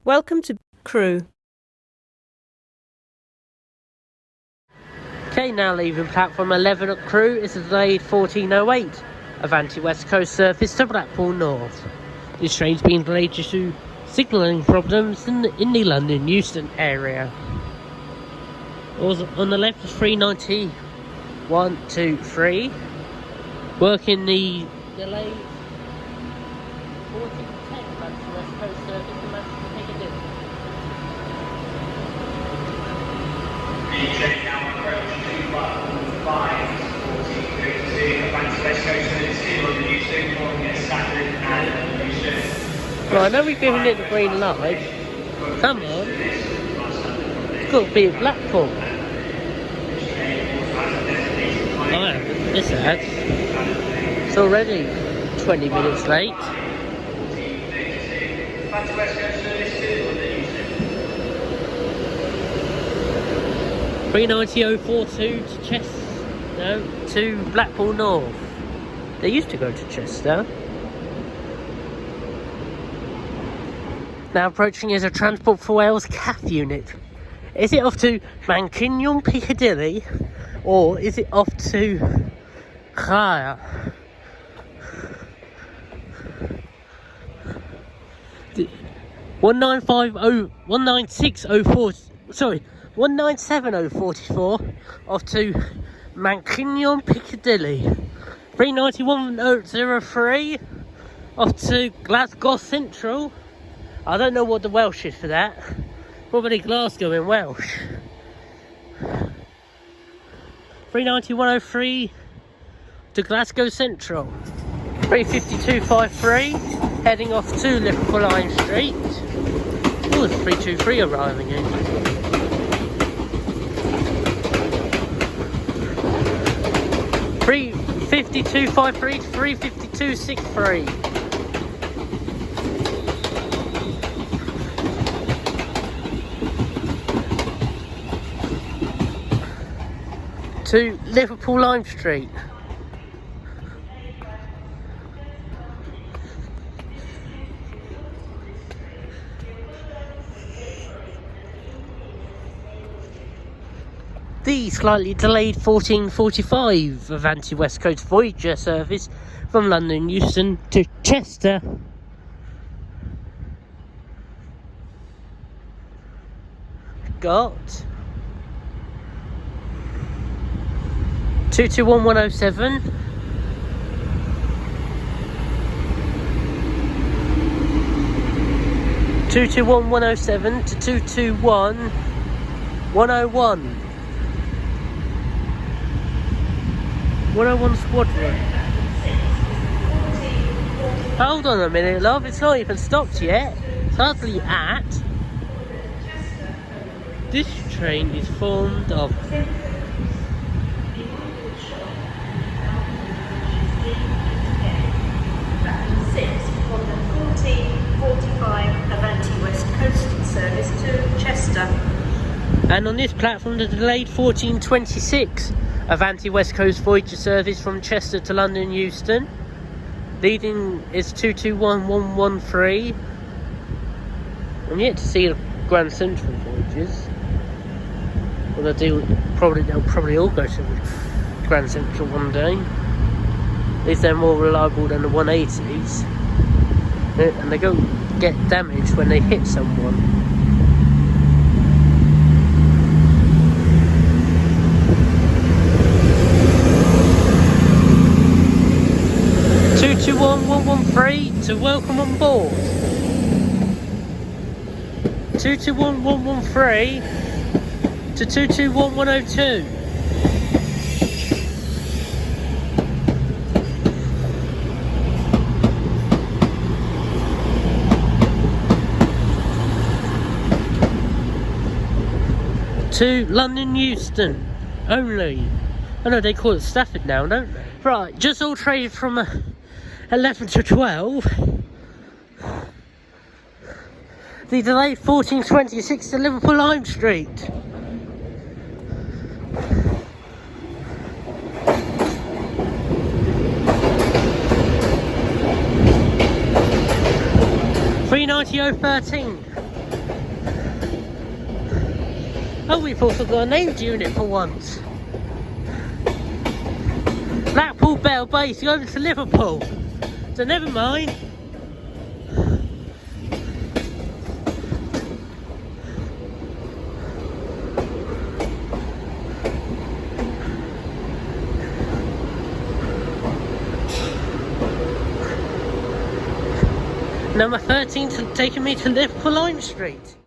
Welcome to Crewe. Okay, now leaving platform 11 at Crewe is a delayed 1408 Avanti West Coast service to Blackpool North. This train's being delayed due to signalling problems in the London Euston area. Also, on the left is 390 123. Working the delayed 1410 Avanti West Coast service to Manchester Piccadilly. Train now approach 21542 Avanti West Coast service to London Euston, calling it Stafford and Euston. Right, I know we've given it the green light. Come on. It's got to be at Blackpool. Oh, this ad. It's already 20 minutes late. 390.042 to Chester, to Blackpool North. They used to go to Chester. Now approaching is a Transport for Wales CAF unit. Is it off to Manceinion Piccadilly or is it off to Crewe? One nine six oh four. Sorry, 197044 off to Manceinion Piccadilly. 391.03 off to Glasgow Central. I don't know what the Welsh is for that. Probably Glasgow in Welsh. 391.03 to Glasgow Central. 352.53 heading off to Liverpool Line Street. Oh, there's 323 arriving in. 352.53 to 352.63. To Liverpool Lime Street. The slightly delayed 14:45 Avanti West Coast Voyager service from London Euston to Chester. Got 221107. 221107 to 221101. 101 Squadron. Hold on a minute, love. It's not even stopped yet. It's hardly at. This train is formed of On the 14:45 Avanti West Coast service to Chester. and on this platform the delayed 14:26 Avanti West Coast Voyager service from Chester to London Euston. Leading is 221113. I'm yet to see the Grand Central voyages. Well, they'll probably all go to Grand Central one day. At least they're more reliable than the 180s. And they don't get damaged when they hit someone. To 113 to welcome on board. 221113 to 221102. To London Euston only. I know they call it Stafford now, don't they? Right, just all traded from 11 to 12. The delayed 14:26 to Liverpool Lime Street. .390.013 Oh, we've also got an age unit for once. Blackpool Bell Base, go over to Liverpool. So never mind. Number 13 taking me to Liverpool Lime Street.